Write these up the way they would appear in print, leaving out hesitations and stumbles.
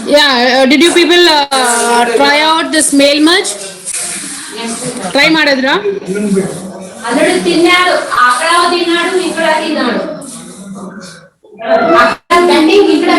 Yeah, did you people try out this mail merge? Try ಮಾಡಿದ್ರಾ? Already తిన్నాడు, అక్కడ తిన్నాడు, ఇక్కడ తిన్నాడు. అక్కడ గంటి ఇక్కడ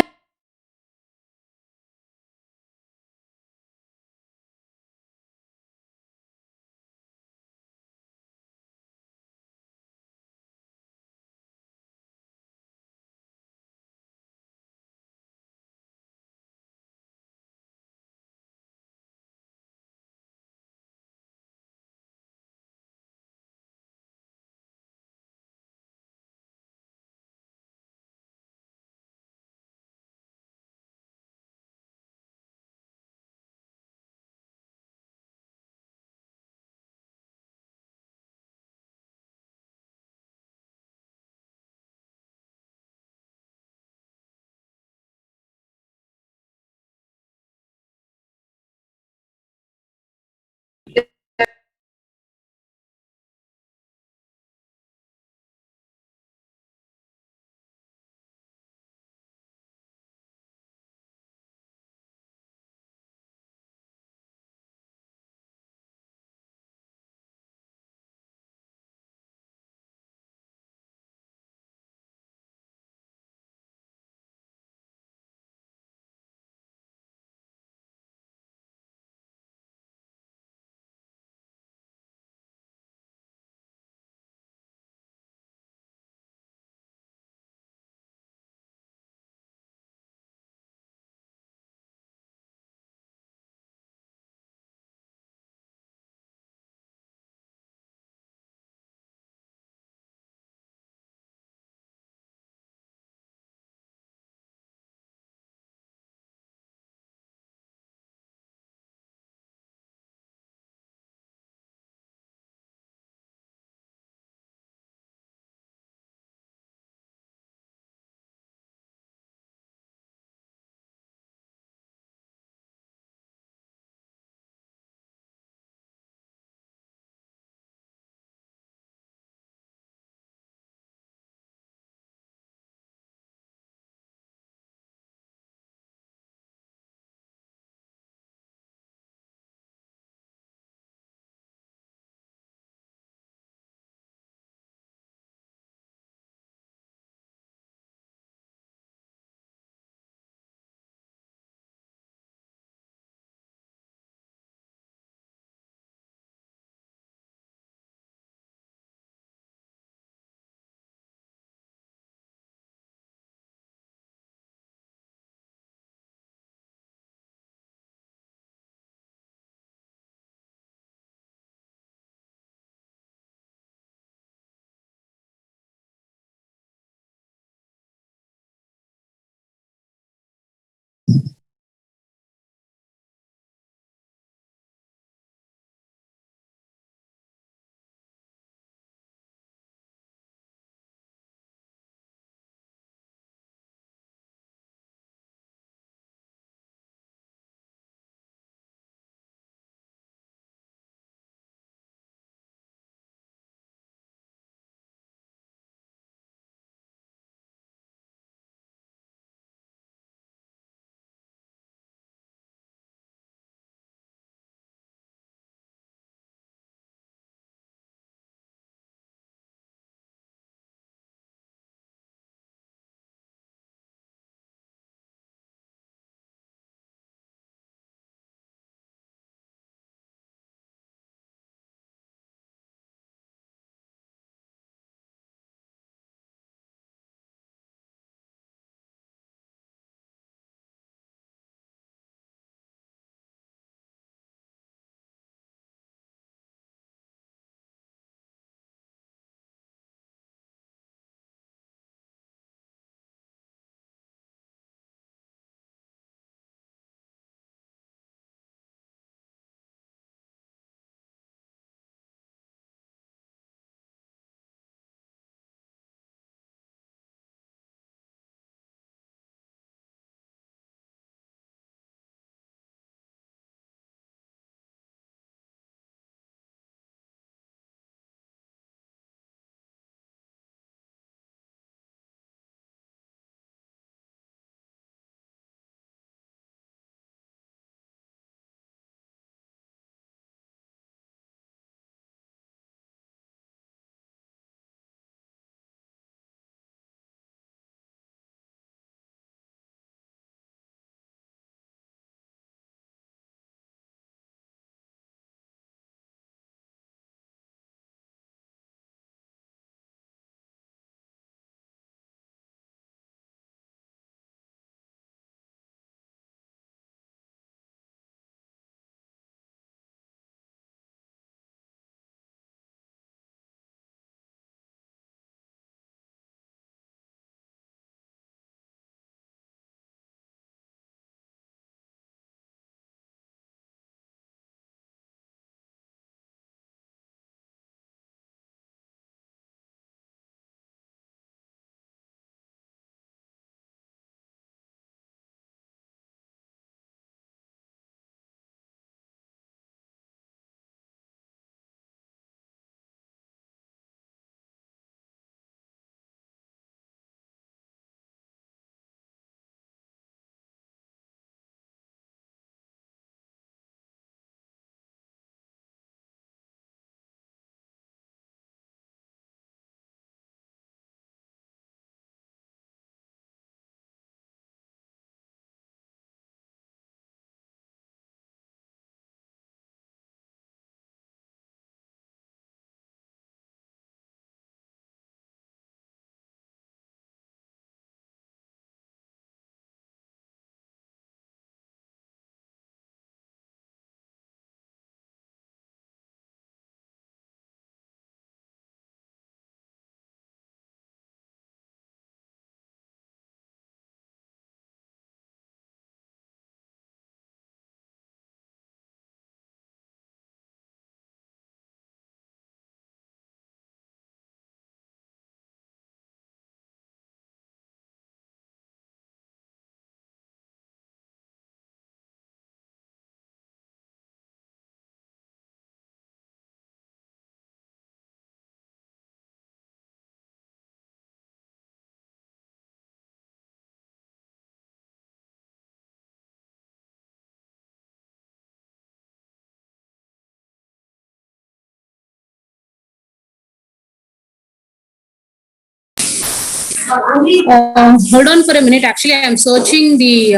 Hold on for a minute. Actually, I am searching the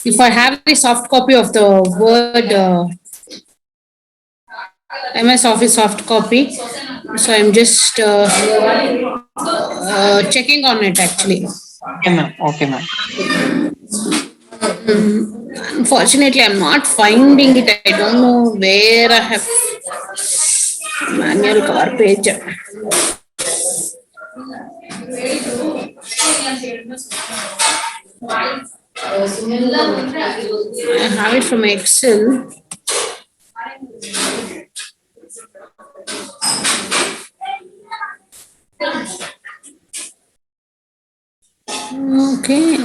if I have the soft copy of the Word MS Office soft copy. So I'm just checking on it actually. Okay, ma'am. Okay, ma'am. Unfortunately, I'm not finding it. I don't know where I have manual cover page. I have it from Excel. Okay.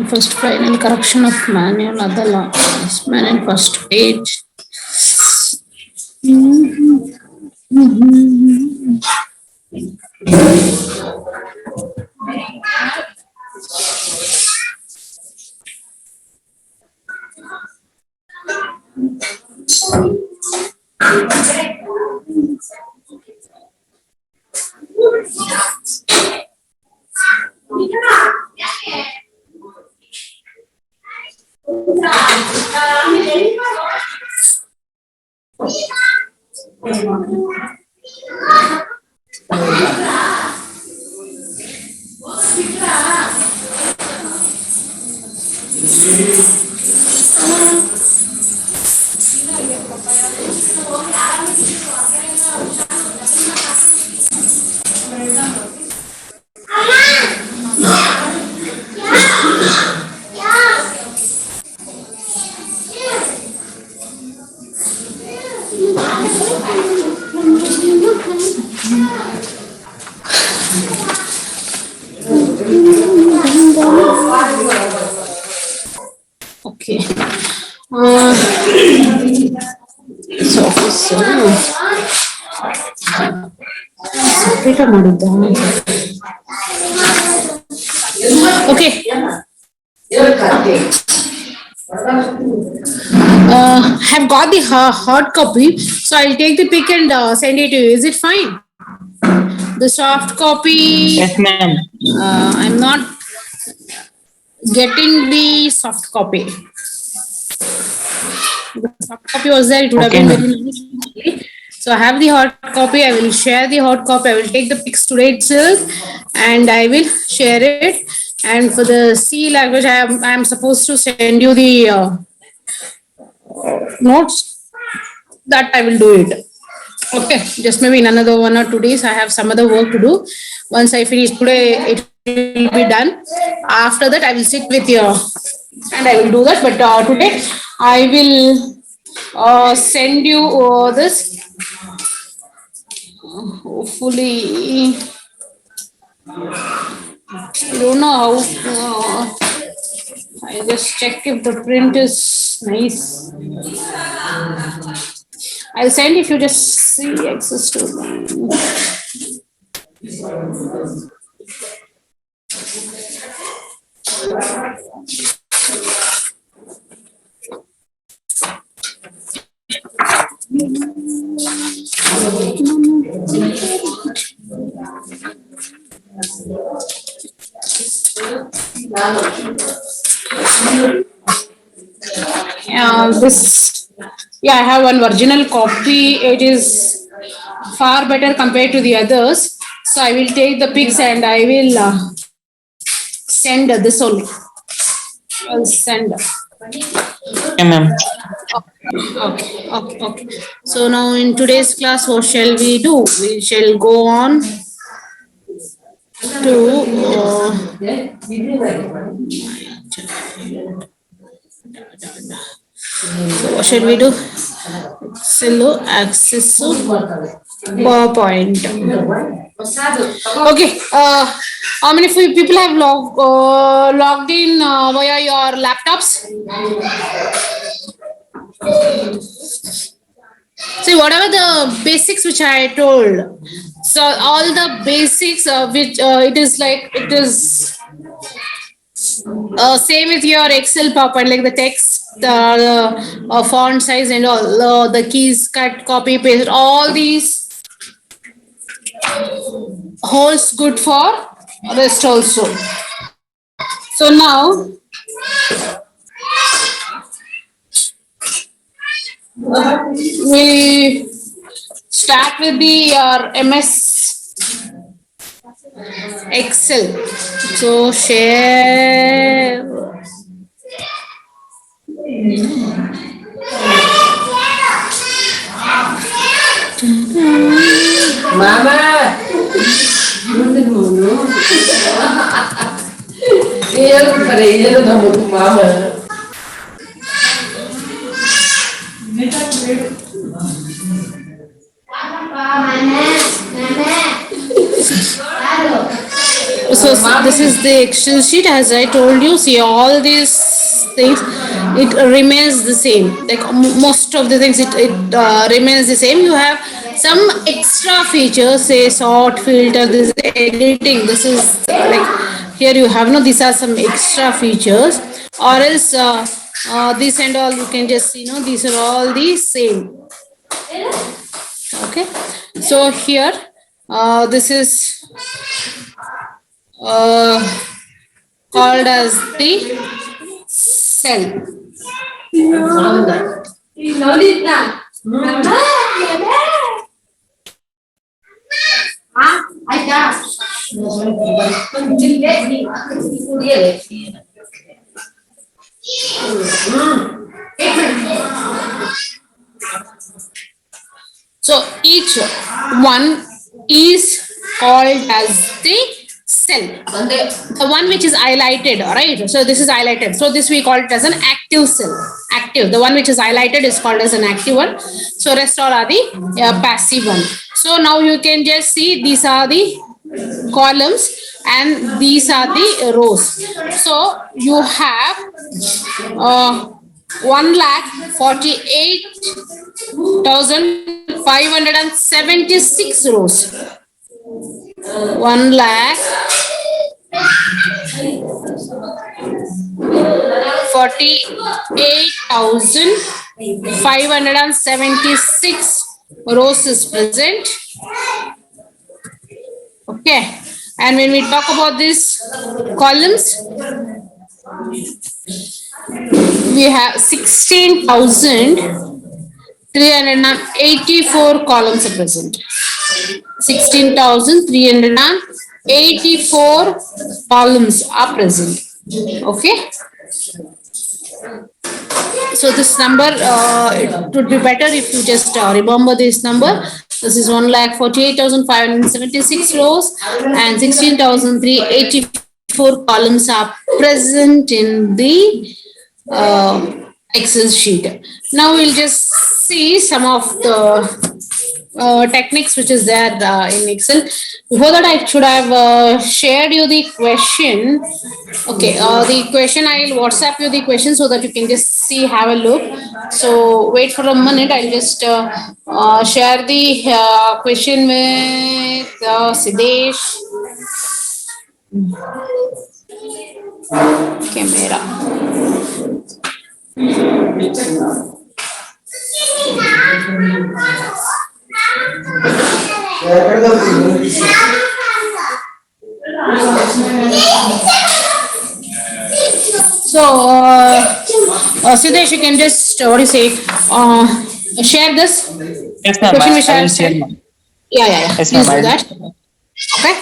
First final correction of manual adala manual first page. Okay. So separate ಮಾಡಿದ್ದ. Okay. Have got the hard copy, so I'll take the pic and send it to you. Is it fine? The soft copy. Yes, ma'am. I'm not getting the soft copy. The soft copy was there. It would have Okay, been ma'am. very nice. So I have the hard copy. I will share the hard copy. I will take the pics today itself, and I will share it. And for the C language, I am supposed to send you the notes. That I will do it. Okay, just maybe in another 1 or 2 days. I have some other work to do. Once I finish today, it will be done. After that, I will sit with you, and I will do that. But today, I will send you this. Hopefully, I don't know how. I just check if the print is nice. I'll send if you just see access to. this, yeah, I have one original copy. It is far better compared to the others. So I will take the pics and I will send this only. I'll send. Okay, ma'am. Okay. So now in today's class, what shall we do? We shall go on to so what should we do? Excel access PowerPoint. Okay. How many people have logged in via your laptops? See, whatever the basics which I told, so all the basics which it is like it is same with your Excel PowerPoint, like the text, the font size and all, the keys, cut, copy, paste, all these holds good for rest also. So now we start with the MS Excel. So share. Mama. Mama. So this is the Excel sheet. As I told you, see all these things, it remains the same. Like most of the things, it remains the same. You have some extra features, say sort, filter, this editing. This is like here you have no. These are some extra features, or else this and all you can just these are all the same. Okay, so here this is called as the cell. So each one is called as the cell. The one which is highlighted, right? So this is highlighted. So this we call it as an active cell. Active. The one which is highlighted is called as an active one. So rest all are the passive one. So now you can just see these are the columns and these are the rows. So you have 1,48,576 rows. 1,48,576 rows is present. Okay, and when we talk about these columns, we have 16,384 columns are present. 16,384 columns are present. Okay. So this number, it would be better if you just remember this number. This is 1,48,576 rows and 16,384 columns are present in the Excel sheet. Now we'll just see some of the techniques which is there in Excel. Before that, I should have shared you the question. Okay, the question, I'll WhatsApp you the question so that you can just see, have a look. So wait for a minute. I'll just share the question with Siddesh. Camera. So Siddesh, you can just, what do you say, share this, Yes, the ma'am. question which I I will have share, sent. ma'am. Yeah. Yes, Please ma'am. do that. Okay.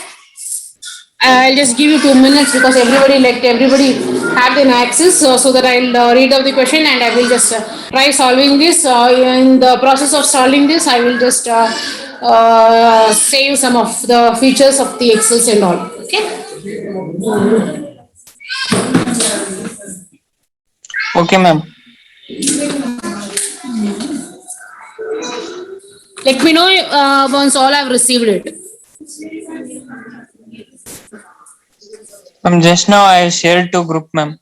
I'll just give you 2 minutes because everybody have the access, so that I'll read out the question and I will just try solving this. In the process of solving this, I will just save some of the features of the Excels and all. Okay. Okay, ma'am. Let me know once all have received it. Just now I shared to group, ma'am.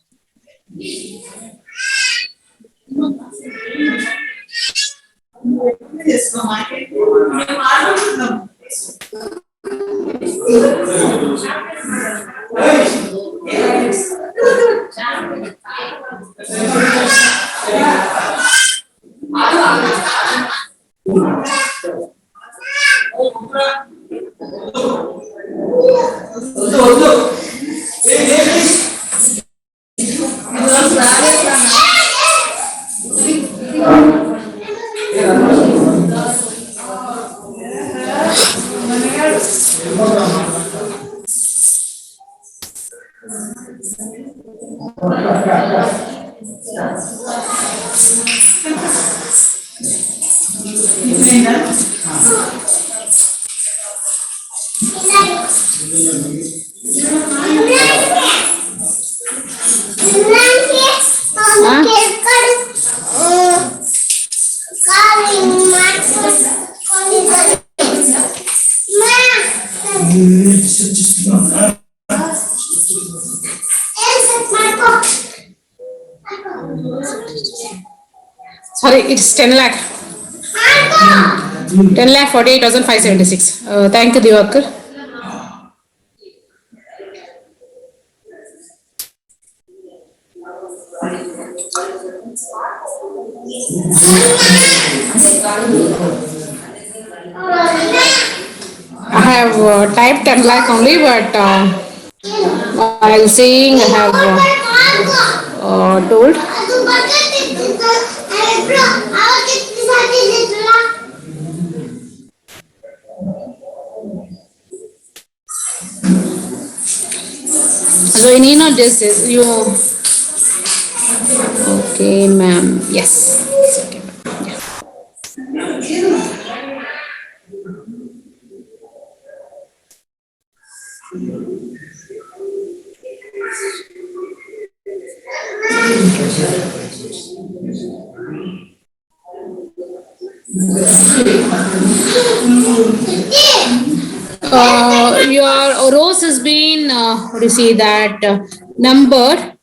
Sorry, it's 10 lakh. 10 lakh 48,576. Thank you, Divakar. I have typed 10 lakh only, but while saying I have told. So you need not just this, you. Okay, ma'am. Yes. Okay. Your rows has been, what do you see that, numbered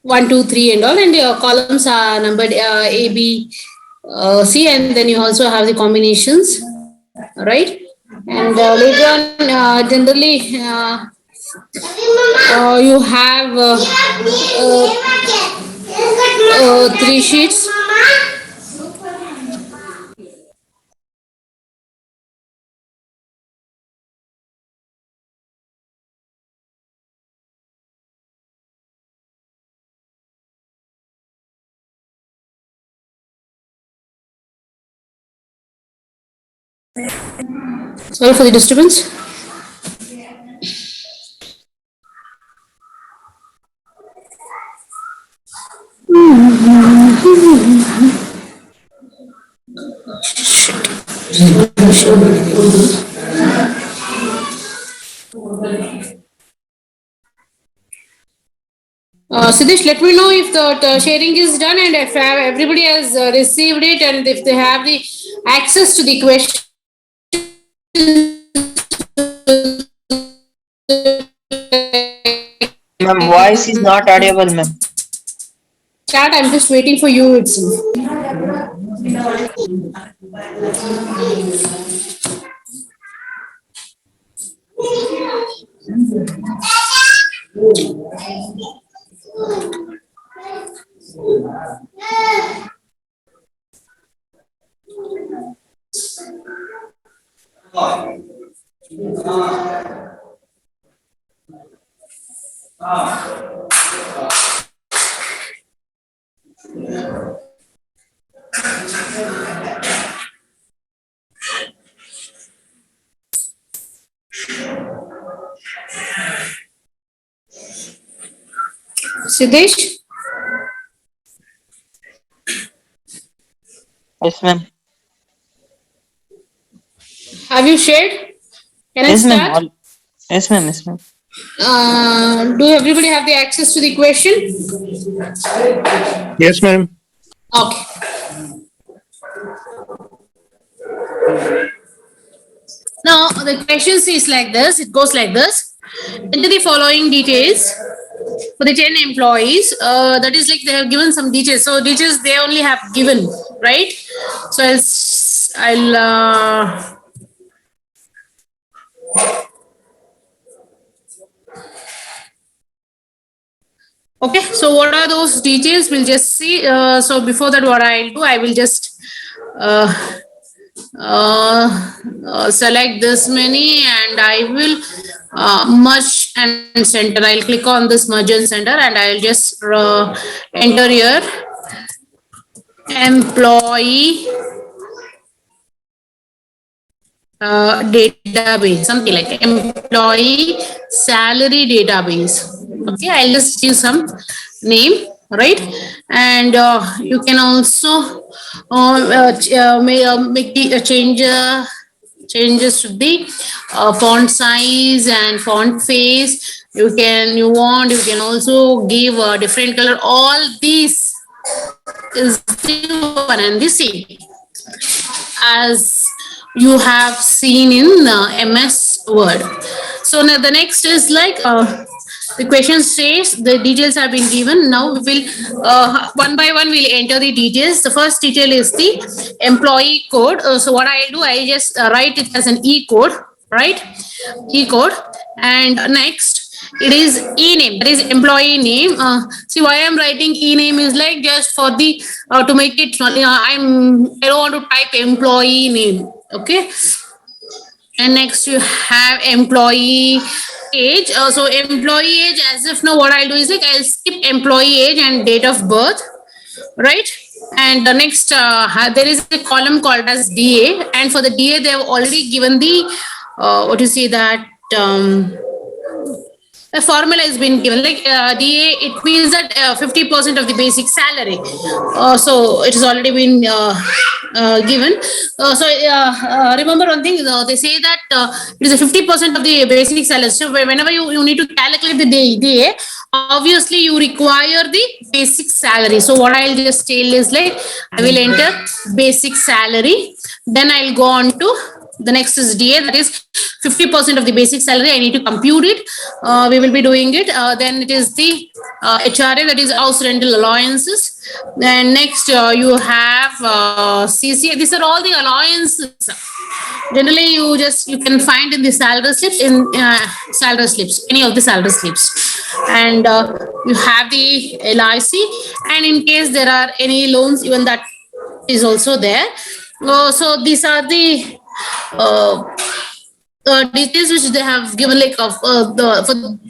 1, 2, 3 and all, and your columns are numbered A, B, C, and then you also have the combinations, right? And later on, generally, you have 3 sheets. Sorry for the disturbance. Siddesh, let me know if the sharing is done and if everybody has received it and if they have the access to the question. Ma'am, voice is not audible, ma'am. Chat, I'm just waiting for you. It's Siddesh, Yes, ma'am. have you shared? Can I Yes, ma'am. start? Yes, ma'am. Yes, ma'am. Do everybody have the access to the question? Yes, ma'am. Okay. Now the question is like this. It goes like this. Enter the following details for the 10 employees. That is like they have given some details. So details they only have given, right? So I'll okay. So what are those details? We'll just see. So before that, what I'll do, I will just uh, select this many and I will merge and center. I'll click on this merge and center and I'll just enter here employee database, something like employee salary database. Okay, I'll just use some name, right? And you can also make the changes to the font size and font face. You can also give a different color. All these is the one and the same as you have seen in MS Word. So now the next is like the question says the details have been given. Now we will one by one we'll enter the details. The first detail is the employee code. So what I do, I just write it as an E code, right? E code. And next it is e-name, that is employee name. See why I'm writing e-name is like just for the to make it I don't want to type employee name. Okay, and next you have employee age. So employee age, as if now what I'll do is like I'll skip employee age and date of birth, right? And the next there is a column called as DA, and for the DA they have already given the what you see that a formula has been given like DA, it means that 50% of the basic salary. So it has already been given. Remember one thing, they say that it is a 50% of the basic salary. So whenever you need to calculate the DA, obviously you require the basic salary. So what I'll just tell is like I will enter basic salary, then I'll go on to the next is DA, that is 50% of the basic salary. I need to compute it. We will be doing it. Then it is the HRA, that is house rental allowances. Then next you have CCA. These are all the allowances. Generally, you can find in the salary slips, any of the salary slips, and you have the LIC, and in case there are any loans, even that is also there. So these are the details which they have given, like for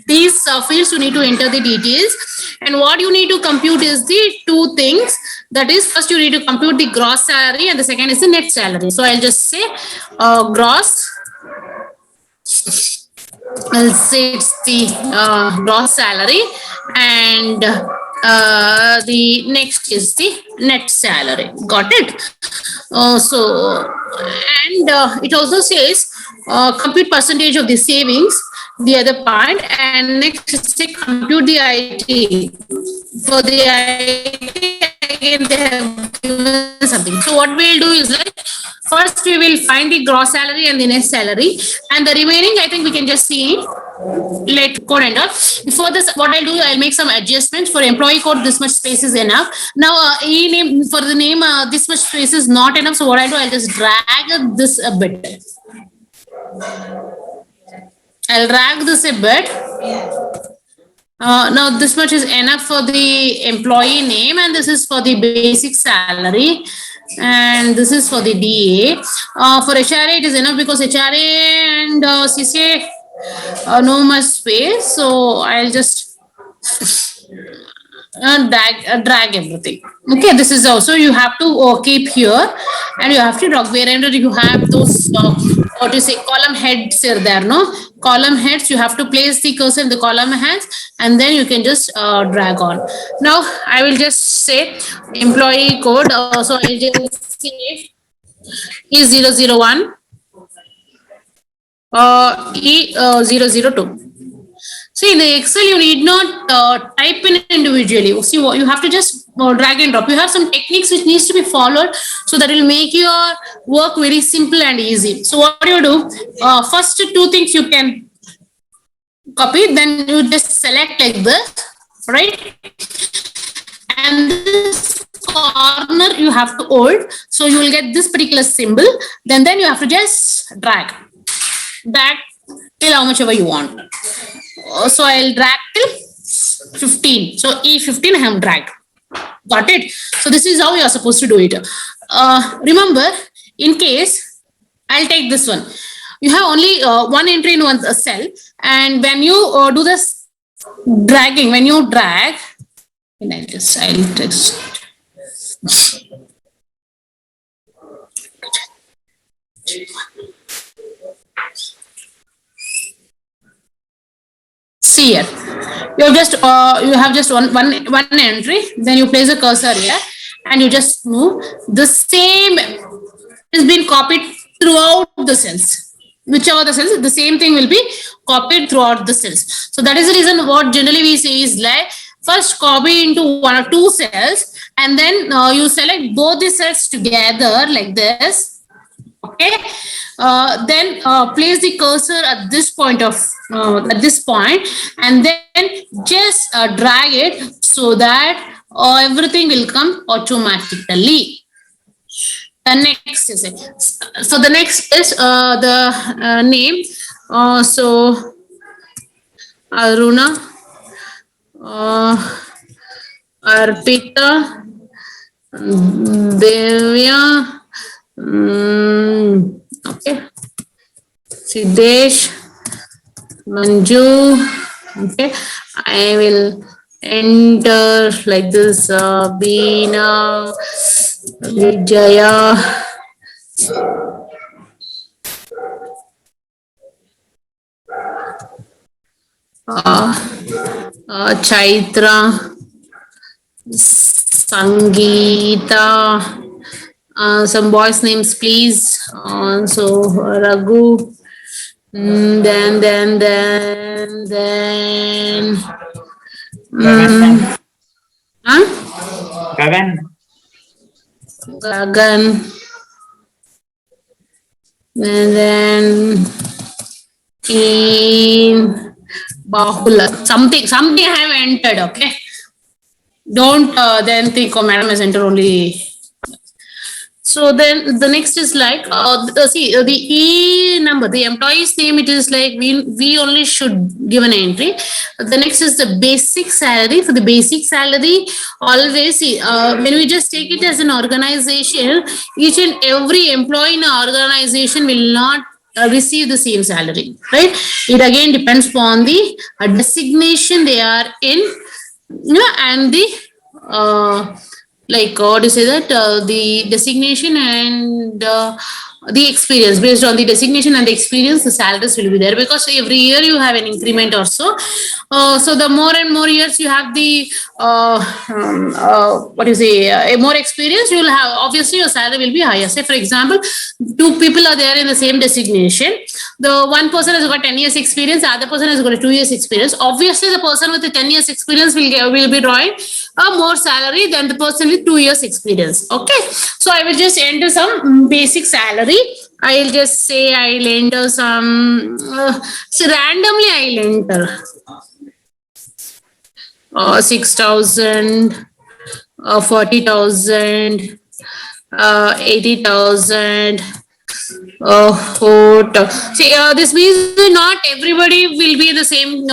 these fields you need to enter the details, and what you need to compute is the two things. That is, first you need to compute the gross salary and the second is the net salary. So I'll just say gross, I'll say it's the gross salary, and the next is the net salary. Got it? It also says compute percentage of the savings, the other part, and next is to compute the IT. For the IT, again they have given something. So what we'll do is like first we will find the gross salary and the net salary, and the remaining I think we can just see it. Let code enter. Before this, what I'll do, I'll make some adjustments. For employee code, this much space is enough. Now, e-name, for the name, this much space is not enough. So what I'll do, I'll just drag this a bit. I'll drag this a bit. Now this much is enough for the employee name, and this is for the basic salary, and this is for the DA. For HRA, it is enough because HRA and CCA no much space. So I'll just drag everything. Okay, this is also you have to keep here, and you have to drag wherever you have those what you say, column heads are there, no? Column heads, you have to place the cursor in the column heads and then you can just drag on. Now, I will just say employee code. So I just say E001, E002. See, in the Excel, you need not type in individually. See, you have to just drag and drop. You have some techniques which needs to be followed, so that will make your work very simple and easy. So what do you do? First two things you can copy, then you just select like this, right? And this corner you have to hold, so you will get this particular symbol. Then you have to just drag till how much ever you want. So I'll drag till 15. So E15 I have dragged. Got it? So this is how you are supposed to do it. Remember, in case, I'll take this one. You have only one entry in one cell, and when you do this dragging, when you drag, and I'll just see here, you have just one entry, then you place a cursor here and you just move. The same is being copied throughout the cells. Whichever the cells, the same thing will be copied throughout the cells. So that is the reason what generally we say is like first copy into one or two cells and then you select both the cells together like this. Okay, then place the cursor at this point and then just drag it so that everything will come automatically. The next is it. So the next is the name. So Aruna, Arpita, Devya. Okay, Siddesh, Manju. Okay, I will enter like this. Beena, Vijaya, Chaitra, Sangeeta. Some boys' names, please. So Raghu. Then. Gagan. Gagan. And then in Bahula. Something I have entered. Okay. Don't then think, oh, madam has entered only. So then the next is like, see the E number, the employee's name, it is like we only should give an entry. The next is the basic salary. For the basic salary, always see, when we just take it as an organization, each and every employee in an organization will not receive the same salary, right? It again depends upon the designation they are in, you know, and the like what do you say that the designation and the experience. Based on the designation and the experience, the salaries will be there, because every year you have an increment or so. So the more and more years you have the what do you say, more experience, you will have, obviously your salary will be higher. Say for example, two people are there in the same designation. The one person has got 10 years experience, the other person has got 2 years experience. Obviously the person with the 10 years experience will be drawing a more salary than the person with 2 years experience. Okay, so I will just enter some basic salary. I'll just say I'll enter some, so randomly I'll enter 6,000, 40,000, 80,000. See, this means not everybody will be the same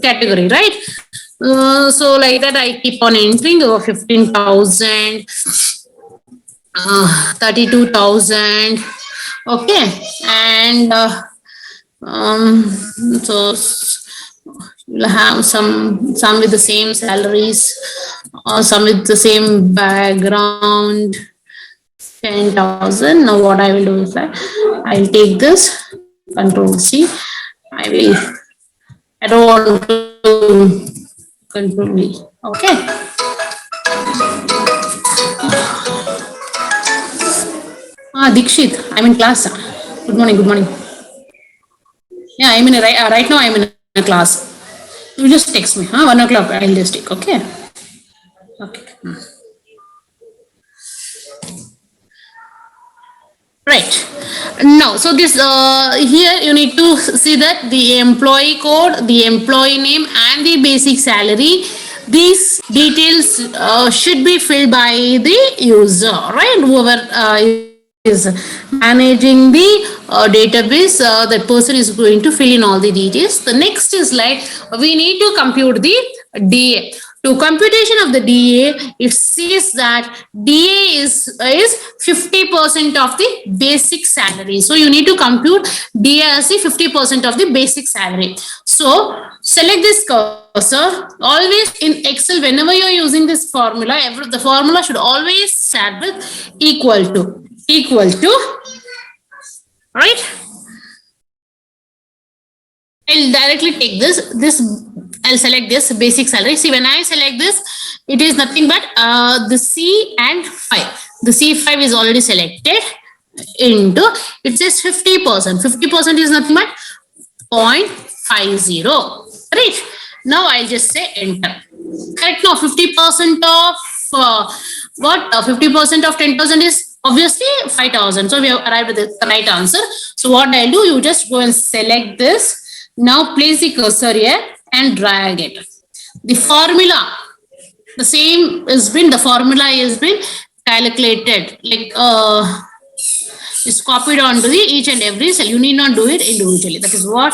category, right? So like that I keep on entering 15,000, 32,000. Okay, and so you'll have some with the same salaries or some with the same background. 10,000. Now what I will do is that I'll take this, Control C. I don't want to Control V. Okay. Dikshit, I'm in class. Good morning. Good morning. Yeah, I'm in right now. I'm in a class. You just text me. 1 o'clock. I'll just take. Okay. Okay. Right. Now, so this here you need to see that the employee code, the employee name, and the basic salary. These details should be filled by the user, right? Whoever is managing the database, that person is going to fill in all the details. The next is like we need to compute the DA. To computation of the DA, it says that DA is 50% of the basic salary. So you need to compute DA as the 50% of the basic salary. So select this cursor. Always in Excel, whenever you are using this formula, the formula should always start with equal to, right? I'll directly take this, I'll select this basic salary. See, when I select this, it is nothing but the C and 5. The C5 is already selected into, it says 50%. 50% is nothing but 0.50, right? Now I'll just say enter. Correct now, 50% of what? 50% of 10,000 is obviously 5,000. So we have arrived at the right answer. So what I'll do, you just go and select this. Now place the cursor here and drag it. The formula, the same has been, the formula has been calculated, like it's copied onto the each and every cell. You need not do it individually. That is what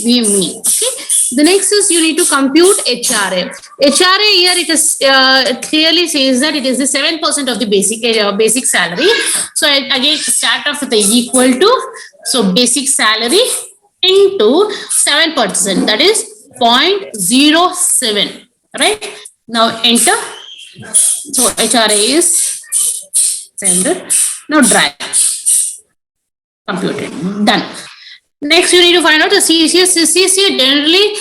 we mean. Okay. The next is you need to compute HRA. HRA here it is clearly says that it is the 7% of the basic salary. So again start off with the equal to, so basic salary into 7%, that is 0.07, right? Now enter. So HRA is sender. Now drag. Computed. Done. Next, you need to find out the CCS. CCS generally,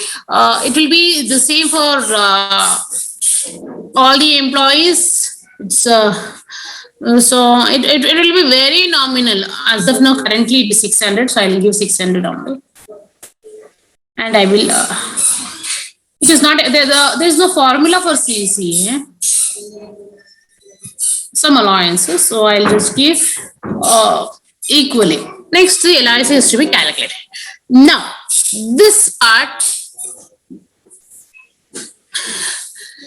it will be the same for all the employees. It's so it will be very nominal. As of now, currently it is 600. So I will give 600 only. And I will, it is not, there is no formula for CC. Some allowances. So I'll just give equally. Next, the LIC is to be calculated. Now, this part,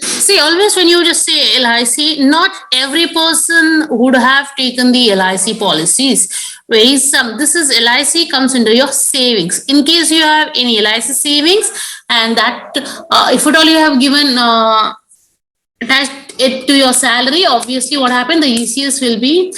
see, always when you just say LIC, not every person would have taken the LIC policies. This is LIC comes into your savings. In case you have any LIC savings, and that if at all you have given attached it to your salary, obviously what happened, the ECS will be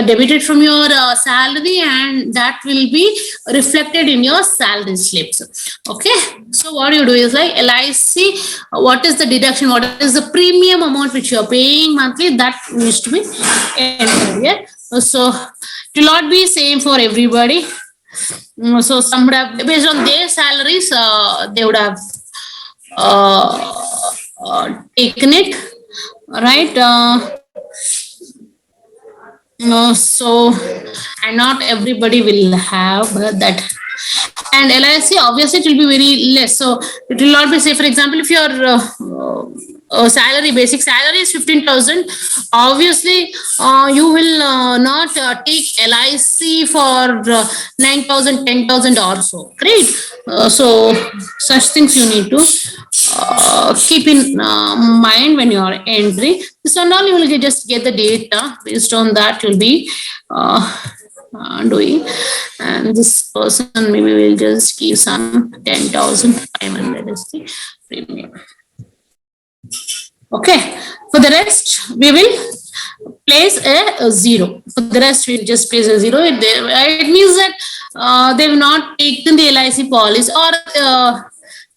debited from your salary, and that will be reflected in your salary slips. Okay, so what you do is like LIC, what is the deduction, what is the premium amount which you are paying monthly, that needs to be entered here. So it will not be same for everybody. So some would have, based on their salaries, they would have taken it, right? So, and not everybody will have that. And LIC, obviously, it will be very less. So, it will not be, say, for example, if your salary, basic salary is 15,000, obviously, you will not take LIC for 9,000, 10,000 or so, right? So, such things you need to keep in mind when you are entering. So now you will just get the data. Based on that, you'll be doing. And this person maybe will just give some 10,500 is the premium. Okay. For the rest, we will place a 0. For the rest, we'll just place a 0. It means that they have not taken the LIC policy, or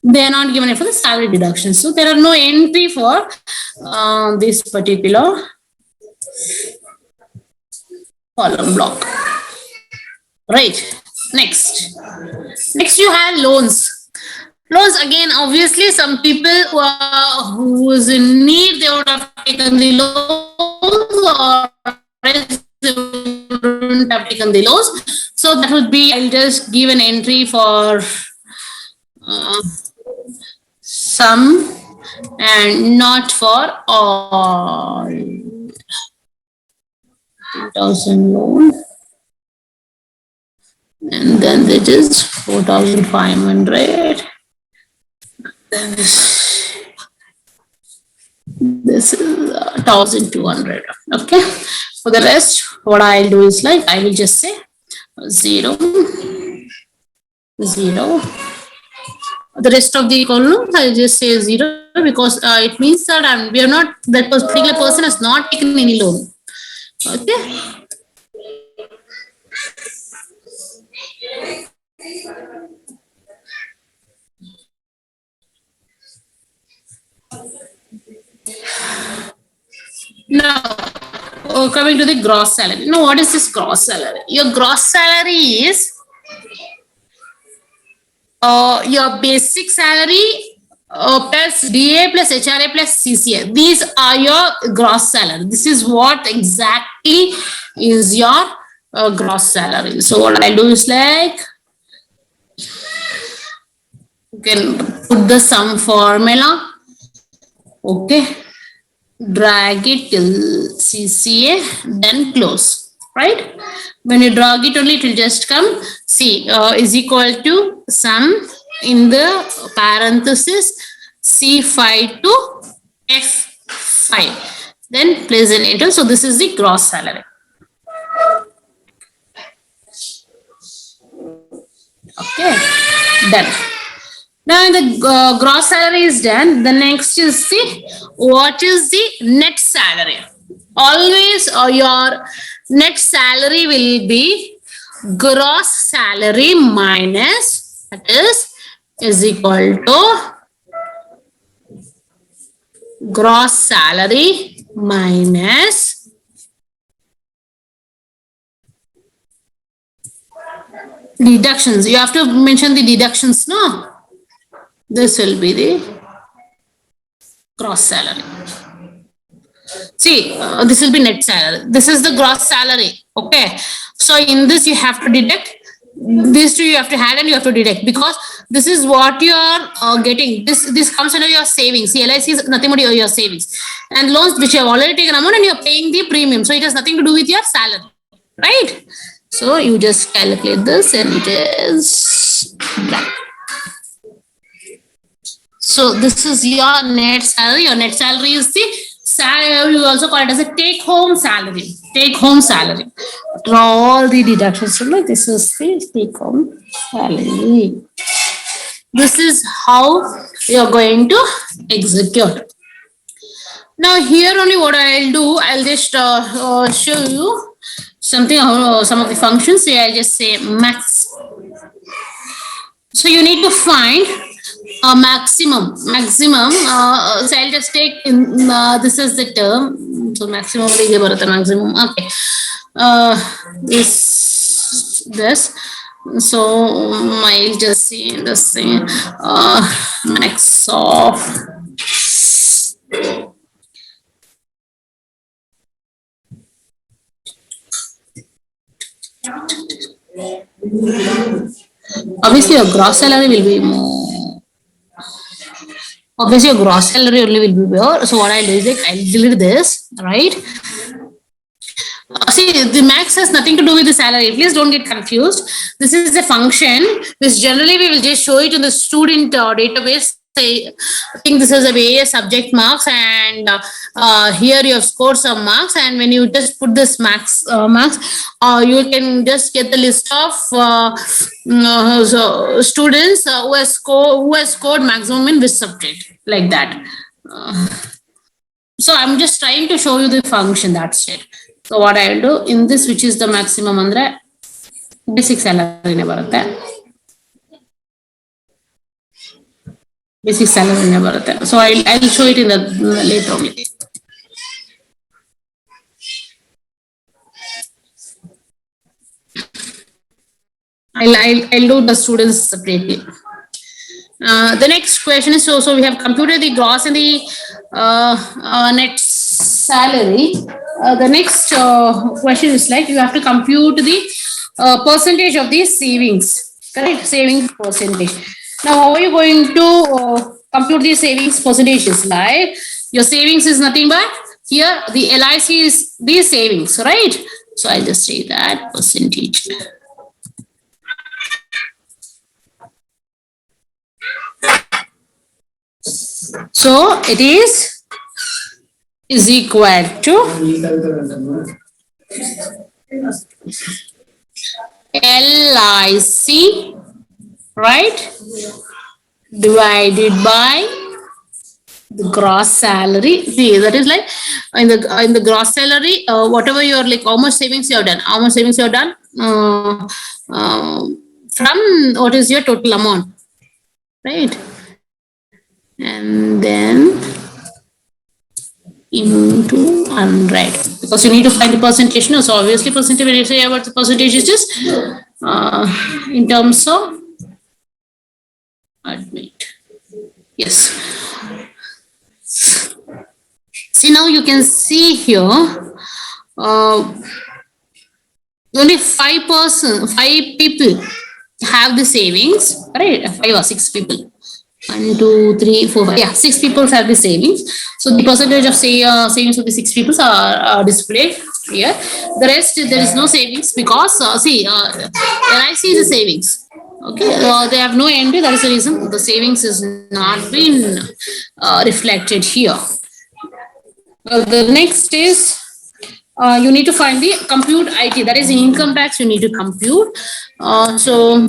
they are not given it for the salary deduction. So there are no entry for this particular column block. Right. Next you have loans. Loans again, obviously, some people who was in need, they would have taken the loans, or else they wouldn't have taken the loans. So that would be, I'll just give an entry for some and not for all. 2,000 loan. And then it is 4,500. Then this is 1,200. Okay. For the rest, what I'll do is like, I will just say 0, 0. The rest of the columns, I'll just say 0 because it means that we are not, that particular person has not taken any loan. Okay. Now, coming to the gross salary. Now, what is this gross salary? Your gross salary is your basic salary plus DA plus HRA plus CCA. These are your gross salary. This is what exactly is your gross salary. So, what I do is like, you can put the sum formula. Okay. Drag it till CCA, then close, right? When you drag it only, it will just come C is equal to sum in the parenthesis C5 to F5. Then place an enter. So this is the gross salary. Okay, done. Now the gross salary is done. The next is what is the net salary? Always your net salary will be gross salary minus, that is equal to gross salary minus deductions. You have to mention the deductions, no? This will be the gross salary. See, this will be net salary. This is the gross salary. Okay. So in this you have to deduct. These two you have to add and you have to deduct because this is what you are getting. This comes under your savings. See, LIC is nothing but your savings. And loans which you have already taken amount and you are paying the premium. So it has nothing to do with your salary. Right? So you just calculate this and it is done. So this is your net salary. Your net salary is the salary. You also call it as a take-home salary. Take-home salary. Draw all the deductions. This is the take-home salary. This is how you are going to execute. Now here only what I'll do, I'll just show you something. Some of the functions. Here I'll just say max. So you need to find a maximum. So I'll just take in this is the term. So maximum okay. This. So I'll just see this thing. Max of obviously your gross salary will be more. Obviously your gross salary only will be more. So what I'll do is like I'll delete this, right? See, the max has nothing to do with the salary. Please don't get confused. This is a function which generally we will just show it in the student database. Say, I think this is a various subject marks, and here you have scored some marks. And when you just put this marks, you can just get the list of students who has scored maximum in which subject, like that. So I'm just trying to show you the function. That's it. So what I will do in this, which is the maximum, andre basic salary ne barutte. Basic salary ne barutte. So I'll show it in the later only. I'll do the students separately. The next question is, so we have computed the gross and the net salary. The next question is like, you have to compute the percentage of the savings, correct? Savings percentage. Now, how are you going to compute the savings percentages? Like, your savings is nothing but here the LIC is the savings, right? So I'll just say that percentage. So it is equal to LIC, right, divided by the gross salary. See, that is like in the gross salary, whatever you're like, how much savings you have done, from what is your total amount, right? And then into 100, because you need to find the percentage. No, so obviously percentage, when you say about the percentage, is just in terms of admit. Yes. See, now you can see here only 5 people have the savings, right? 5 or 6 people. 1, 2, 3, 4, 5. Yeah, 6 people have the savings. So the percentage of savings of the 6 people are displayed here. The rest, there is no savings, because LIC is a savings. Okay, they have no entry. That is the reason the savings is not been reflected here. The next is you need to find the compute IT, that is the income tax you need to compute. So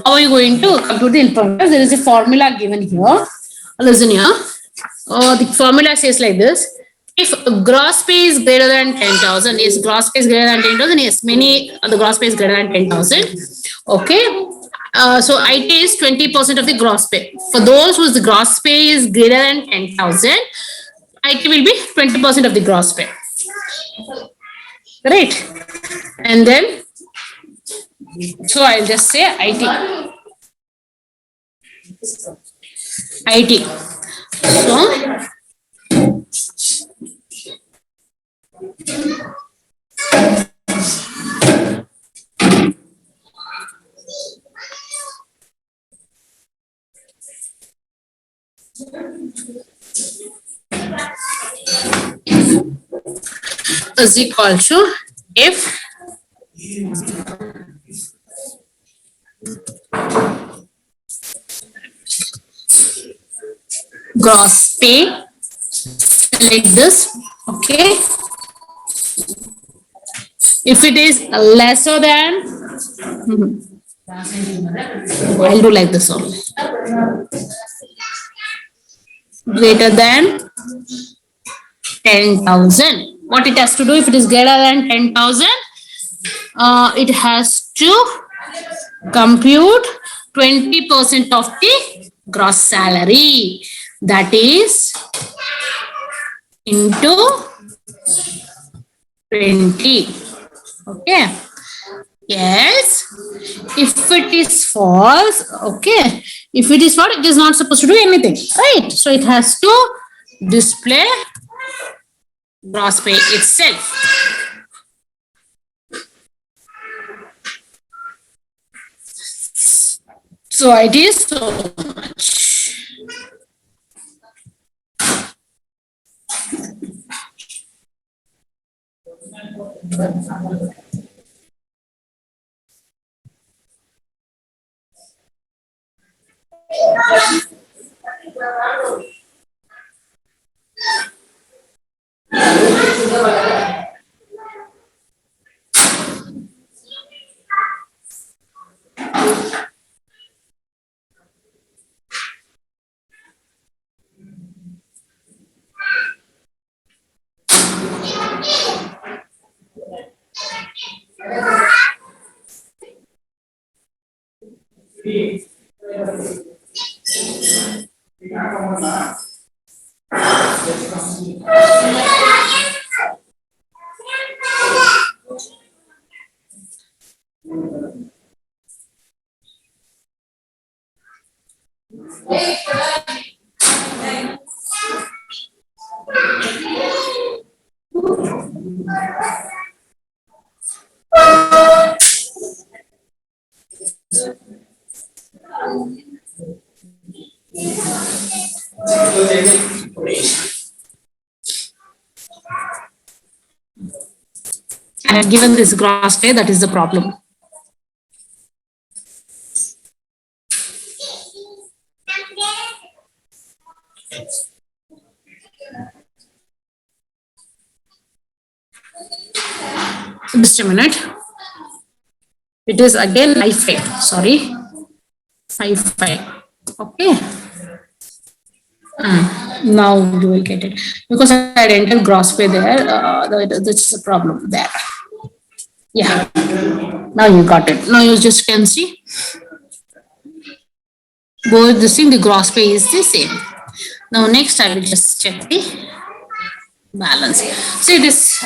how are you going to compute the income tax? There is a formula given here. Listen here. The formula says like this. If gross pay is greater than 10,000, yes, gross pay is greater than 10,000, yes, the gross pay is greater than 10,000. Okay. So IT is 20% of the gross pay. For those whose gross pay is greater than 10,000, IT will be 20% of the gross pay. Right. And then, so I'll just say IT. IT. So, is equal to if gross pay, select this, okay. If it is lesser than, I'll do like this only, greater than 10,000. What it has to do, if it is greater than 10,000, it has to compute 20% of the gross salary. That is into 20. Okay. Yes. If it is false, okay. If it is false, it is not supposed to do anything, right? So it has to display gross pay itself. So it is so much. I have given this gross pay, that is the problem. Just a minute. It is again I5, sorry. I5. Okay. Now you will get it. Because I had entered gross pay there, that's the problem there. Yeah. Now you got it. Now you just can see. Both this thing, the gross pay is the same. Now next I will just check the balance. See this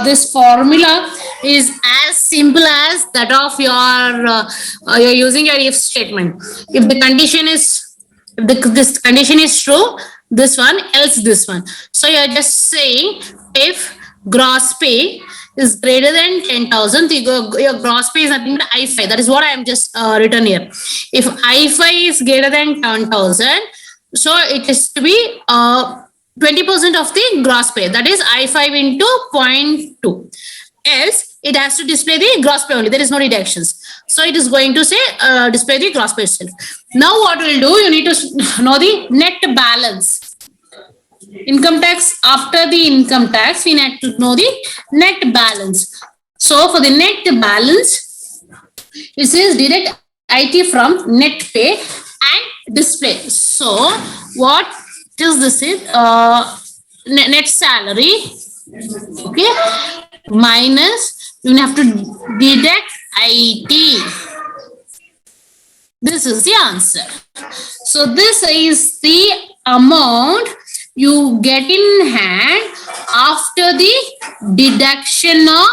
this formula is as simple as that of your you're using your if statement. If the condition is this condition is true, this one, else this one. So you're just saying if gross pay is greater than 10,000, your gross pay is nothing but I5. That is what I am just written here. If I5 is greater than 10,000, so it is to be 20% of the gross pay, that is I5 into 0.2. Else it has to display the gross pay only, there is no deductions. So it is going to say display the gross pay itself. Now what we'll do, you need to know the net balance. Income tax, after the income tax, we need to know the net balance. So for the net balance, it says deduct IT from net pay and display. So what is this is net salary, okay, minus you have to deduct IT. This is the answer. So this is the amount you get in hand after the deduction of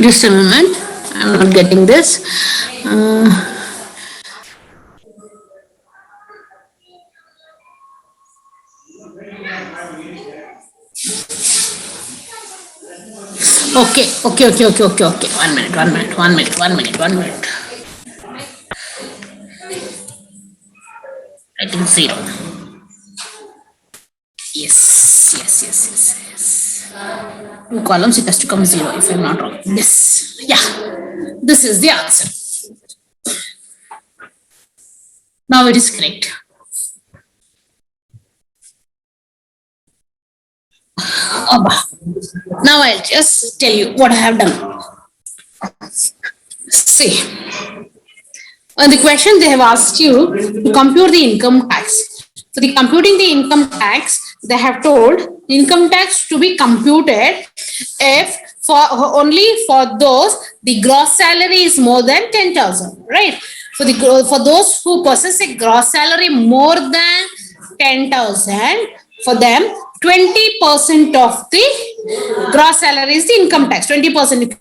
just a moment, I'm not getting this. Okay. 1 minute. Writing 0. Yes. 2 columns, it has to come 0 if I'm not wrong. Yes. Yeah. This is the answer. Now it is correct. Now I'll just tell you what I have done. See, on the question they have asked you to compute the income tax. For the computing the income tax, they have told income tax to be computed if only for those the gross salary is more than 10,000, right? For those who possess a gross salary more than 10,000, for them 20% of the gross salary is the income tax. 20%.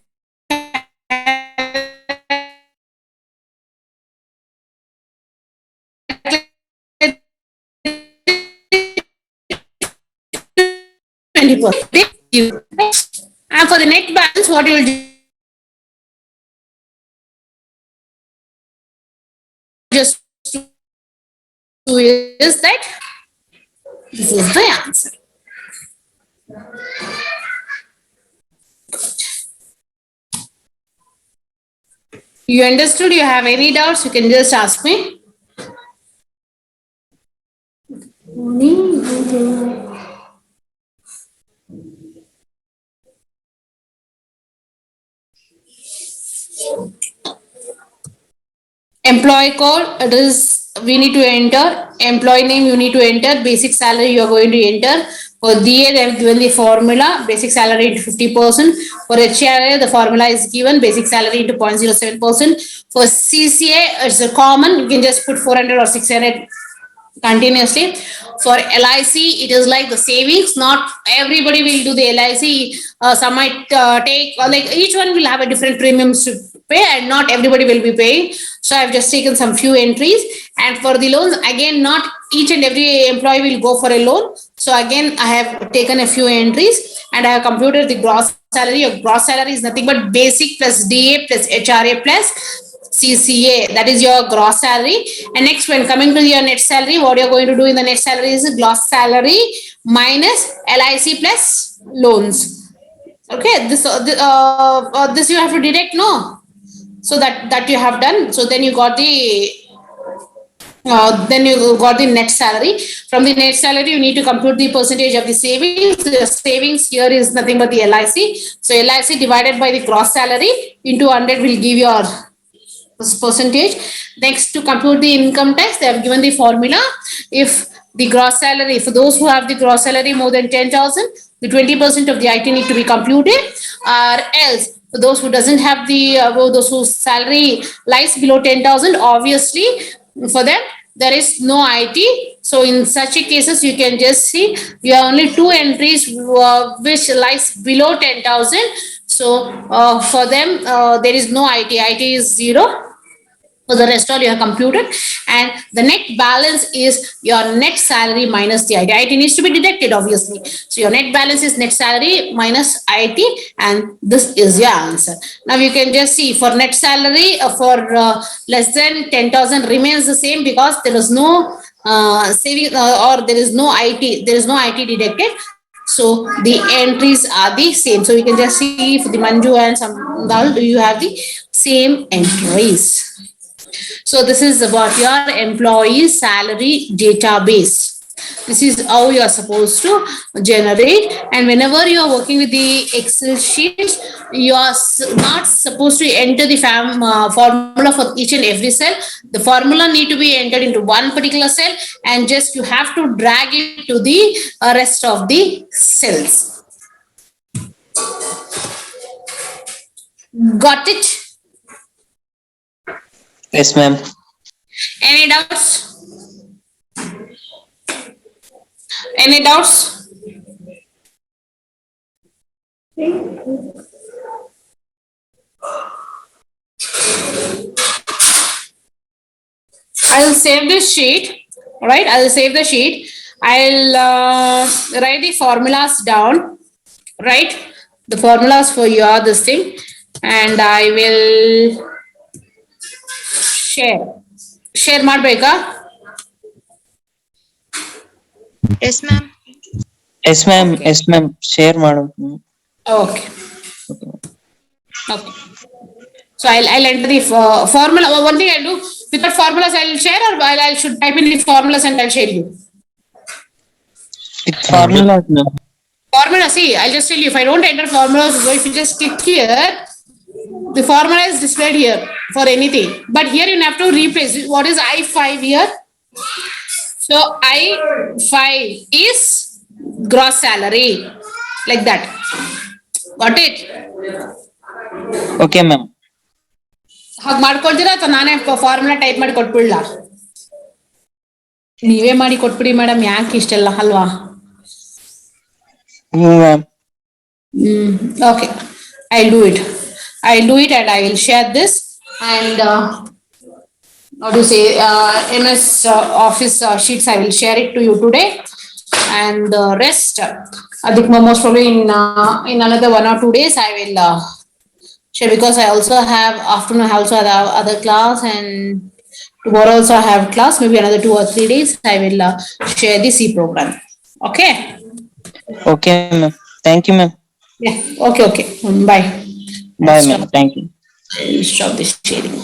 And for the net balance, what you will do, just do is that this is the answer. You understood? You have any doubts? You can just ask me. Employee code, it is we need to enter. Employee name you need to enter. Basic salary you are going to enter. For DA they have given the formula, basic salary into 50%. For HRA the formula is given, basic salary into 0.07%. For CCA it's a common, you can just put 400 or 600 continuously. For LIC it is like the savings, not everybody will do the LIC. Some might take, like each one will have a different premiums to pay and not everybody will be paying. So I've just taken some few entries. And for the loans, again, not each and every employee will go for a loan. So again, I have taken a few entries and I have computed the gross salary. Your gross salary is nothing but basic plus DA plus HRA plus CCA. That is your gross salary. And next, when coming to your net salary, what you're going to do in the net salary is gross salary minus LIC plus loans. Okay, this you have to deduct, no? So that you have done. So then you got the net salary. From the net salary, you need to compute the percentage of the savings. The savings here is nothing but the LIC. So LIC divided by the gross salary into 100 will give your this percentage. Next, to compute the income tax, they have given the formula. If the gross salary, for those who have the gross salary more than 10,000, the 20% of the IT need to be computed, or else for those who doesn't have the those whose salary lies below 10,000, obviously for them there is no IT. So in such a cases, you can just see you have only two entries which lies below 10,000. So for them there is no IT. IT is 0. For the rest all you have computed, and the net balance is your net salary minus the IT. IT needs to be deducted, obviously. So your net balance is net salary minus IT, and this is your answer. Now you can just see for net salary for less than 10,000 remains the same because there is no saving or there is no IT. There is no IT deducted. So the entries are the same. So you can just see for the Manju and Samdal, you have the same entries. So this is about your employee salary database. This is how you are supposed to generate. And whenever you are working with the Excel sheet, you are not supposed to enter the formula for each and every cell. The formula need to be entered into one particular cell, and just you have to drag it to the rest of the cells. Got it? Yes, ma'am. Any doubts? Any doubts? I'll save this sheet. All right, I'll save the sheet. I'll write the formulas down. Right, the formulas for your this thing, and I will share ಮಾಡ್ಬೇಕಾ? Yes, ma'am. Yes, ma'am. Yes, ma'am. Share ಮಾಡು. Okay. So I'll enter the formula. One thing I'll do, without formulas I'll share, or I should type in the formulas and I'll share you. With formulas, ma'am. Formula, see, I'll just tell you, if I don't enter formulas, if you just click here, the formula is displayed here for anything. But here you have to replace. What is I5 here? So I5 is gross salary, like that. Got it? Okay, ma'am. ಹಾಗೆ ಮಾಡ್ಕೊಳ್ತೀರಾ ಅಥವಾ ನಾನೇ formula type ಮಾಡಿ ಕೊಟ್ಬಿಡ್ಲಾ? ನೀವೇ ಮಾಡಿ ಕೊಟ್ಬಿಡಿ madam, ಯಾಕೆ ಇಷ್ಟೆಲ್ಲ ಅಲ್ವಾ? Ma'am. Okay, I'll do it and I will share this, and how to say MS Office sheets I will share it to you today, and the rest I think most probably in another 1 or 2 days I will share, because I also have afternoon, I also have other class, and tomorrow also I have class. Maybe another 2 or 3 days I will share the C program. Okay. Okay, ma'am. Thank you, ma'am. Yeah. Okay. Bye. Bye, ma'am. Thank you. I'll stop this sharing.